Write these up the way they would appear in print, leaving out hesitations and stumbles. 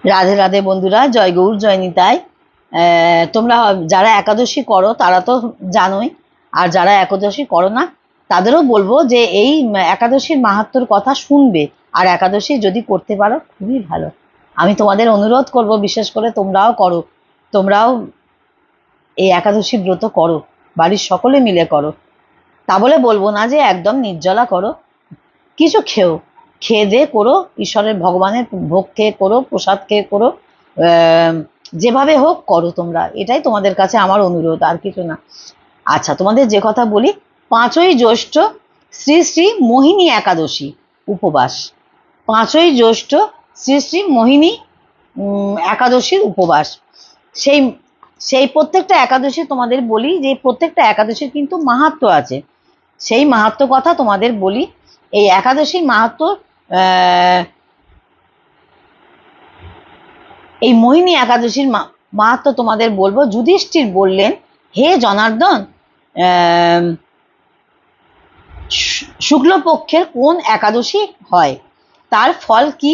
রাধে রাধে বন্ধুরা, জয় গৌর জয় নিতাই। তোমরা যারা একাদশী করো তারা তো জানোই, আর যারা একাদশী করো না তাদেরও বলবো যে এই একাদশীর মাহাত্ম্যর কথা শুনবে, আর একাদশী যদি করতে পারো খুবই ভালো। আমি তোমাদের অনুরোধ করব, বিশেষ করে তোমরাও করো, তোমরাও এই একাদশী ব্রত করো, বাড়ির সকলে মিলে করো। তা বলে বলবো না যে একদম নির্জলা করো, কিছু খেয়ে দিয়ে করো, ঈশ্বরের ভগবানের ভোগ খেয়ে করো, প্রসাদ খেয়ে করো, যেভাবে হোক করো তোমরা, এটাই তোমাদের কাছে আমার অনুরোধ, আর কিছু না। আচ্ছা, তোমাদের যে কথা বলি, 5ই জ্যৈষ্ঠ শ্রী শ্রী মোহিনী একাদশী উপবাস। 5ই জ্যৈষ্ঠ শ্রী শ্রী মোহিনী একাদশীর উপবাস। সেই সেই প্রত্যেকটা একাদশী তোমাদের বলি যে প্রত্যেকটা একাদশীর কিন্তু মাহাত্ম্য আছে, সেই মাহাত্ম্য কথা তোমাদের বলি। এই একাদশীর মাহাত্ম্য, এই মোহিনী একাদশীর মাহাত্ম্য তোমাদের বলবো। যুধিষ্ঠির বললেন, হে জনার্দন, শুক্লপক্ষের কোন একাদশী হয়, তার ফল কি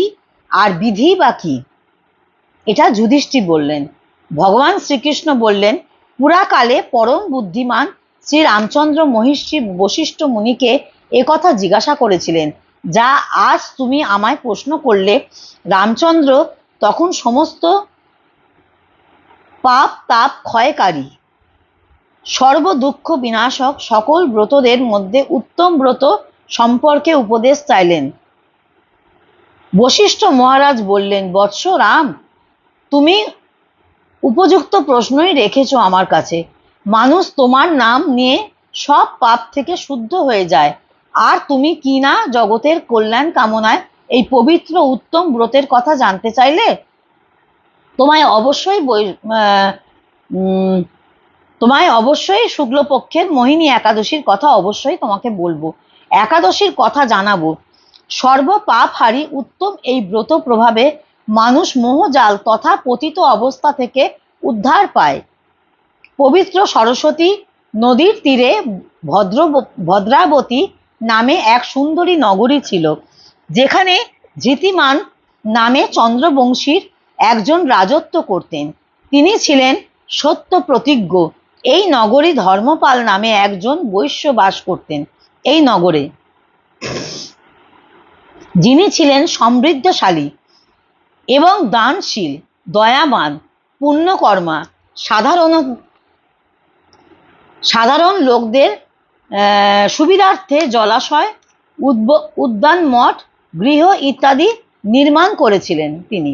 আর বিধি বা কি? এটা যুধিষ্ঠির বললেন। ভগবান শ্রীকৃষ্ণ বললেন, পুরাকালে পরম বুদ্ধিমান শ্রী রামচন্দ্র মহিষী বশিষ্ঠ মুনিকে একথা জিজ্ঞাসা করেছিলেন, যা আজ তুমি আমায় প্রশ্ন করলে। রামচন্দ্র তখন সমস্ত পাপ তাপ ক্ষয়কারী, সর্ব দুঃখ বিনাশক সকল ব্রতদের মধ্যে উত্তম ব্রত সম্পর্কে উপদেশ চাইলেন। বশিষ্ঠ মহারাজ বললেন, বৎস রাম, তুমি উপযুক্ত প্রশ্নই রেখেছ আমার কাছে। মানুষ তোমার নাম নিয়ে সব পাপ থেকে শুদ্ধ হয়ে যায়, আর তুমি কি না জগতের কল্যাণ কামনায় এই পবিত্র উত্তম ব্রতের কথা জানতে চাইলে? তোমায় অবশ্যই শুক্লপক্ষের মোহিনী একাদশীর কথা অবশ্যই তোমাকে বলবো, একাদশীর কথা জানাবো। সর্ব পাপ হারি উত্তম এই ব্রত প্রভাবে মানুষ মোহজাল তথা পতিত অবস্থা থেকে উদ্ধার পায়। পবিত্র সরস্বতী নদীর তীরে ভদ্রাবতী নামে এক সুন্দরী নগরী ছিল, যেখানে ধৃতিমান নামে চন্দ্রবংশীর একজন রাজত্ব করতেন। তিনি ছিলেন সত্য প্রতিজ্ঞ। এই নগরী ধর্মপাল নামে একজন বৈশ্য বাস করতেন এই নগরে, যিনি ছিলেন সমৃদ্ধশালী এবং দানশীল, দয়াবান, পুণ্যকর্মা। সাধারণ লোকদের সুবিধার্থে জলাশয়, উদ্যান, মঠ, গৃহ ইত্যাদি নির্মাণ করেছিলেন তিনি।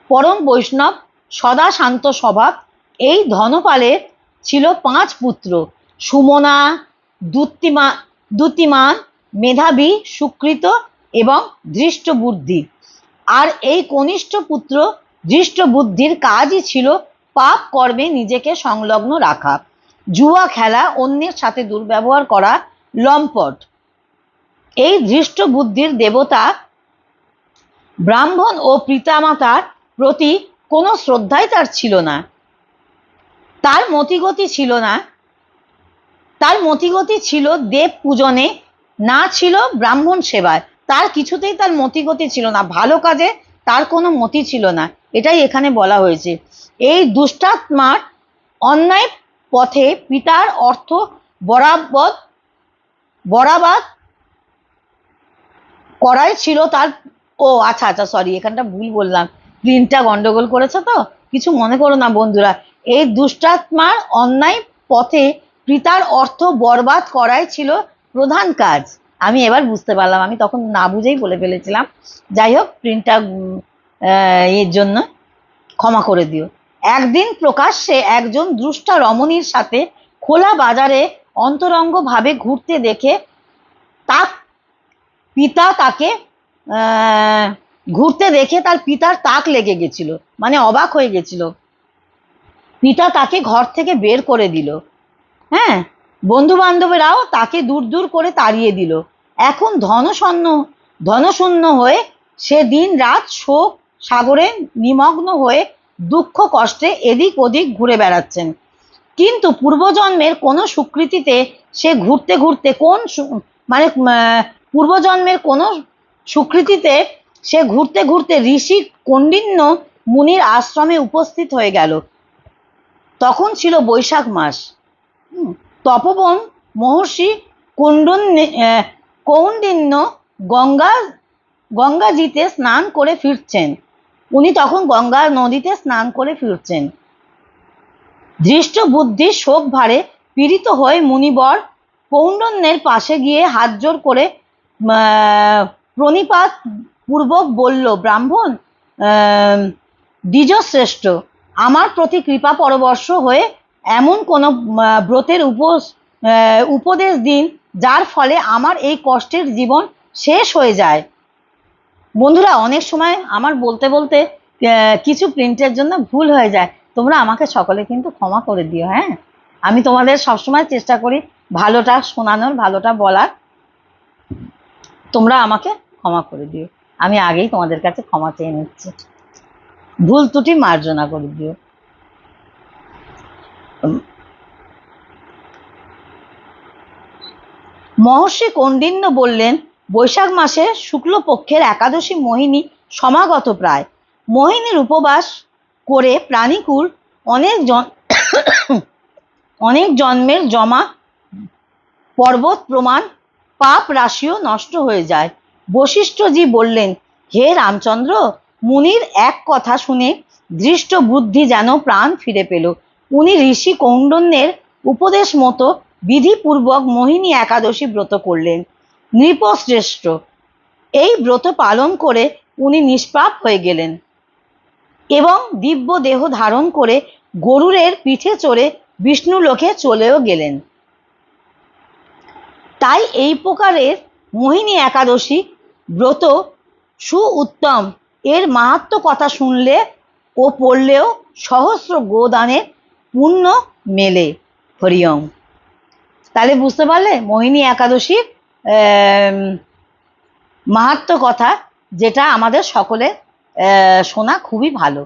পরম বৈষ্ণব, সদা শান্ত স্বভাব। এই ধনপালের ছিল 5 পুত্র, সুমনা, দ্যুতিমান, মেধাবী, সুকৃত এবং ধৃষ্ট বুদ্ধি। আর এই কনিষ্ঠ পুত্র ধৃষ্ট বুদ্ধির কাজই ছিল পাপ কর্মে নিজেকে সংলগ্ন রাখা, জুয়া খেলা, অন্যের সাথে দুর্ব্যবহার করা, লম্পট। এই ধৃষ্ট বুদ্ধির দেবতা ব্রাহ্মণ ও পিতামাতার প্রতি কোনো শ্রদ্ধাই তার ছিল না। তার মতিগতি ছিল দেব পূজনে, না ছিল ব্রাহ্মণ সেবায়। তার কিছুতেই তার মতিগতি ছিল না, ভালো কাজে তার কোনো মতি ছিল না, এটাই এখানে বলা হয়েছে। এই দুষ্টাত্মার অন্যায় পথে পিতার অর্থ বরাবাদ করাই ছিল তার। আচ্ছা সরি, এখানটা ভুল বললাম, প্রিন্টটা গন্ডগোল করেছে, তো কিছু মনে করো না বন্ধুরা। এই দুষ্টাত্মার অন্যায় পথে পিতার অর্থ বরবাদ করাই ছিল প্রধান কাজ। আমি এবার বুঝতে পারলাম, আমি তখন না বুঝেই বলে ফেলেছিলাম। যাই হোক, প্রিন্টটা এর জন্য ক্ষমা করে দিও। একদিন প্রকাশ্যে একজন দুষ্টা রমণীর সাথে খোলা বাজারে অন্তরঙ্গ ভাবে ঘুরতে দেখে তার পিতার তাক লেগে গেছিল, মানে অবাক হয়ে গেছিল। পিতা তাকে ঘর থেকে বের করে দিল। হ্যাঁ, বন্ধু বান্ধবেরাও তাকে দূর দূর করে তাড়িয়ে দিল। এখন ধনশূন্য হয়ে সে দিন রাত শোক সাগরে নিমগ্ন হয়ে দুঃখ কষ্টে এদিক ওদিক ঘুরে বেড়াচ্ছেন। কিন্তু পূর্বজন্মের কোনো সুকৃতিতে সে সে ঘুরতে ঘুরতে ঋষি কণ্ডিন্য মুনির আশ্রমে উপস্থিত হয়ে গেল। তখন ছিল বৈশাখ মাস। তপবন মহর্ষি কৌন্ডিন্য গঙ্গাজিতে স্নান করে ফিরছেন। উনি তখন গঙ্গা নদীতে স্নান করে ফিরছেন। দৃষ্ট বুদ্ধি শোক ভারে পীড়িত হয়ে মুনিবর কৌন্ডন্যের পাশে গিয়ে হাত জোর করে প্রণিপাত পূর্বক বলল, ব্রাহ্মণ দ্বিজশ্রেষ্ঠ, আমার প্রতি কৃপা পরবর্ষ হয়ে এমন কোন ব্রতের উপদেশ দিন যার ফলে আমার এই কষ্টের জীবন শেষ হয়ে যায়। বন্ধুরা, অনেক সময় আমার বলতে বলতে কিছু প্রিন্টের জন্য ভুল হয়ে যায়, তোমরা আমাকে সকলে কিন্তু ক্ষমা করে দিও। হ্যাঁ, আমি তোমাদের সবসময় চেষ্টা করি ভালোটা শোনানোর, ভালোটা বলার, তোমরা আমাকে ক্ষমা করে দিও। আমি আগেই তোমাদের কাছে ক্ষমা চেয়ে নিচ্ছি, ভুল ত্রুটি মার্জনা করে দিও। মহর্ষি কৌন্ডিন্য বললেন, বৈশাখ মাসে শুক্লপক্ষের একাদশী মোহিনী সমাগত প্রায়। মোহিনীর উপবাস করে প্রাণীকুল অনেক জন্মের জমা পর্বত প্রমাণ পাপ রাশিও নষ্ট হয়ে যায়। বশিষ্ঠজি বললেন, হে রামচন্দ্র, মুনির এক কথা শুনে দৃষ্ট বুদ্ধি যেন প্রাণ ফিরে পেল। উনি ঋষি কৌন্ডন্যের উপদেশ মতো বিধিপূর্বক মোহিনী একাদশী ব্রত করলেন। নৃপশ্রেষ্ঠ এই ব্রত পালন করে উনি নিষ্পাপ হয়ে গেলেন এবং দিব্য দেহ ধারণ করে গরুরের পিঠে চড়ে বিষ্ণু লোকে চলেও গেলেন। তাই এই প্রকারের মোহিনী একাদশী ব্রত সুউত্তম। এর মাহাত্ম্য কথা শুনলে ও পড়লেও সহস্র গোদানের পুণ্য মেলে। হরিওম। তাহলে বুঝতে পারলে মোহিনী একাদশীর মাহাত্ম্য কথা, যেটা আমাদের সকলে শোনা খুবই ভালো।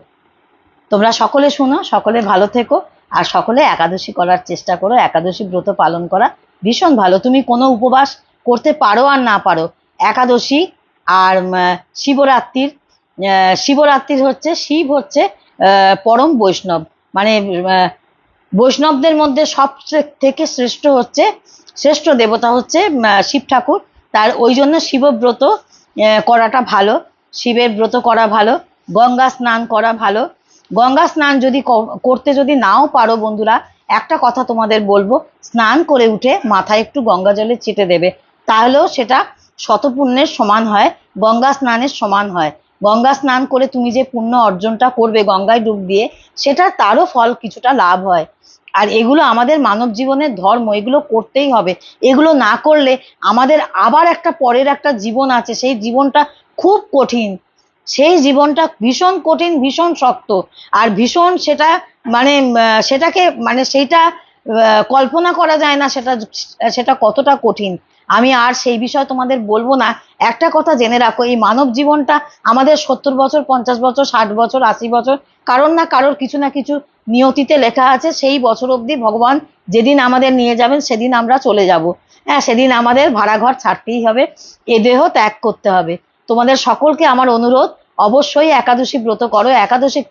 তোমরা সকলে শোনো, সকলে ভালো থেকো, আর সকলে একাদশী করার চেষ্টা করো। একাদশী ব্রত পালন করা ভীষণ ভালো। তুমি কোনো উপবাস করতে পারো আর না পারো, একাদশী আর শিবরাত্রির হচ্ছে, শিব হচ্ছে পরম বৈষ্ণব, মানে বৈষ্ণবদের মধ্যে সব থেকে শ্রেষ্ঠ দেবতা হচ্ছে শিব ঠাকুর। তার ওই জন্য শিবব্রত করাটা ভালো, শিবের ব্রত করা ভালো, গঙ্গা স্নান করা ভালো। গঙ্গা স্নান যদি করতে যদি নাও পারো বন্ধুরা, একটা কথা তোমাদের বলবো, স্নান করে উঠে মাথায় একটু গঙ্গা জলে ছিটে দেবে, তাহলেও সেটা শতপুণ্যের সমান হয়, গঙ্গা স্নানের সমান হয়। গঙ্গা স্নান করে তুমি যে পুণ্য অর্জনটা করবে গঙ্গায় ডুব দিয়ে, সেটা তারও ফল কিছুটা লাভ হয়। আর এগুলো আমাদের মানব জীবনের ধর্ম, এগুলো করতেই হবে। এগুলো না করলে আমাদের আবার একটা পরের একটা জীবন আছে, সেই জীবনটা খুব কঠিন, সেই জীবনটা ভীষণ কঠিন, ভীষণ শক্ত, আর ভীষণ সেটা মানে সেটাকে মানে সেইটা কল্পনা করা যায় না সেটা কতটা কঠিন। আমি আর সেই বিষয় তোমাদের বলবো না। একটা কথা জেনে রাখো, এই মানব জীবনটা আমাদের 70 বছর, 50 বছর, 60 বছর, 80 বছর, কারোর না কারোর কিছু না কিছু নিয়তিতে লেখা আছে। সেই বছর অবধি ভগবান যেদিন আমাদের নিয়ে যাবেন সেদিন আমরা চলে যাব। হ্যাঁ, সেদিন আমাদের ভাড়া ঘর ছাড়তেই হবে, এ দেহ ত্যাগ করতে হবে। তোমাদের সকলকে আমার অনুরোধ, অবশ্যই একাদশী ব্রত করো। একাদশী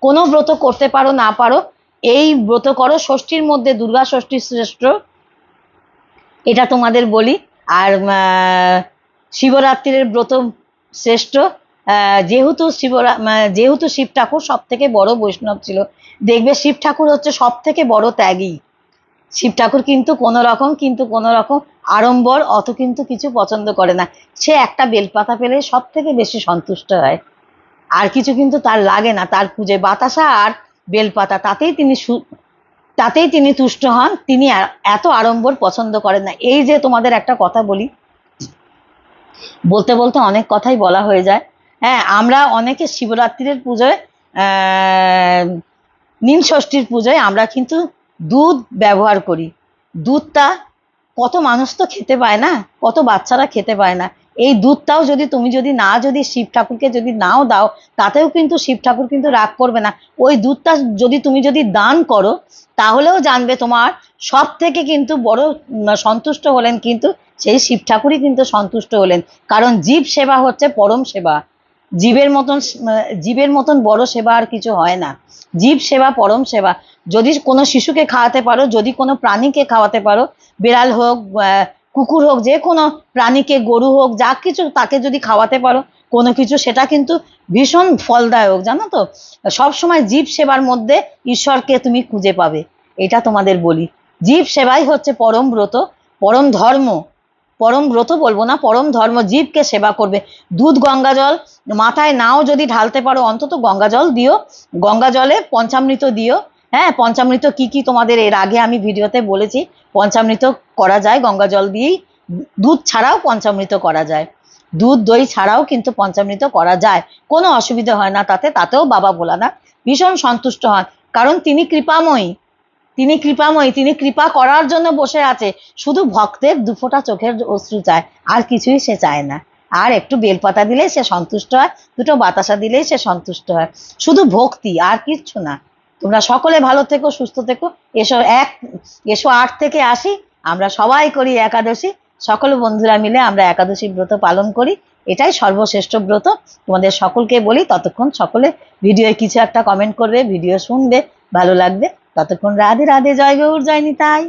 কোনো ব্রত করতে পারো না পারো, এই ব্রত করো। ষষ্ঠীর মধ্যে দুর্গা ষষ্ঠী শ্রেষ্ঠ, এটা তোমাদের বলি। আর শিবরাত্রির ব্রত শ্রেষ্ঠ, যেহেতু শিব ঠাকুর সব থেকে বড় বৈষ্ণব ছিল। দেখবে শিব ঠাকুর হচ্ছে সব থেকে বড় ত্যাগী। শিব ঠাকুর কিন্তু কোনো রকম আড়ম্বর অত কিন্তু কিছু পছন্দ করে না। সে একটা বেলপাতা পেলে সব থেকে বেশি সন্তুষ্ট হয়, আর কিছু কিন্তু তার লাগে না। তার পুজোয় বাতাসা আর বেলপাতা, তাতেই তিনি তুষ্ট হন। তিনি এত আড়ম্বর পছন্দ করেন না। এই যে তোমাদের একটা কথা বলি, বলতে বলতে অনেক কথাই বলা হয়ে যায়। হ্যাঁ, আমরা অনেকে শিবরাত্রির পুজোয়, নীল ষষ্ঠীর পুজোয় আমরা কিন্তু দুধ ব্যবহার করি। দুধটা কত মানুষ তো খেতে পায় না, কত বাচ্চারা খেতে পায় না। এই দুধটাও তুমি যদি শিব ঠাকুরকে যদি নাও দাও, তাতেও কিন্তু শিব ঠাকুর কিন্তু রাগ করবে না। ওই দুধটা তুমি যদি দান করো, তাহলেও জানবে তোমার সব থেকে কিন্তু বড় সন্তুষ্ট হলেন কিন্তু সেই শিব ঠাকুরই কিন্তু সন্তুষ্ট হলেন। কারণ জীব সেবা হচ্ছে পরম সেবা। জীবের মতন বড় সেবা আর কিছু হয় না। জীব সেবা পরম সেবা। যদি কোনো শিশুকে খাওয়াতে পারো, যদি কোনো প্রাণীকে খাওয়াতে পারো, বিড়াল হোক, কুকুর হোক, যে কোনো প্রাণীকে, গরু হোক, যা কিছু তাকে যদি খাওয়াতে পারো কোনো কিছু, সেটা কিন্তু ভীষণ ফলদায়ক, জানো তো। সব সময় জীব সেবার মধ্যে ঈশ্বরকে তুমি খুঁজে পাবে, এটা তোমাদের বলি। জীব সেবাই হচ্ছে পরম ব্রত, পরম ধর্ম। পরম ব্রত বলবো না, পরম ধর্ম। জীবকে সেবা করবে। দুধ গঙ্গা জল মাথায় নাও যদি ঢালতে পারো, অন্তত গঙ্গা জল দিও, গঙ্গা জলে পঞ্চামৃত দিও। হ্যাঁ, পঞ্চামৃত কি কি তোমাদের এর আগে আমি ভিডিওতে বলেছি। পঞ্চামৃত করা যায় গঙ্গা জল দিয়েই, দুধ ছাড়াও পঞ্চামৃত করা যায়, দুধ দই ছাড়াও কিন্তু পঞ্চামৃত করা যায়, কোনো অসুবিধা হয় না তাতে। তাতেও বাবা ভোলানাথ ভীষণ সন্তুষ্ট হন, কারণ তিনি কৃপাময়ী। তিনি কৃপাময়ী, তিনি কৃপা করার জন্য বসে আছে। শুধু ভক্তের দুফোঁটা চোখের অশ্রু চায়, আর কিছুই সে চায় না। আর একটু বেলপাতা দিলেই সে সন্তুষ্ট হয়, দুটো বাতাসা দিলেই সে সন্তুষ্ট হয়। শুধু ভক্তি, আর কিচ্ছু না। তোমরা সকলে ভালো থেকো, সুস্থ থেকো। এসো 8 থেকে 80 আমরা সবাই করি একাদশী। সকল বন্ধুরা মিলে আমরা একাদশী ব্রত পালন করি, এটাই সর্বশ্রেষ্ঠ ব্রত। তোমাদের সকলকে বলি, ততক্ষণ সকলে ভিডিওয় কিছু একটা কমেন্ট করবে, ভিডিও শুনবে, ভালো লাগবে। ততক্ষণ রাধে রাধে, জয় গৌর, জয় নিতাই।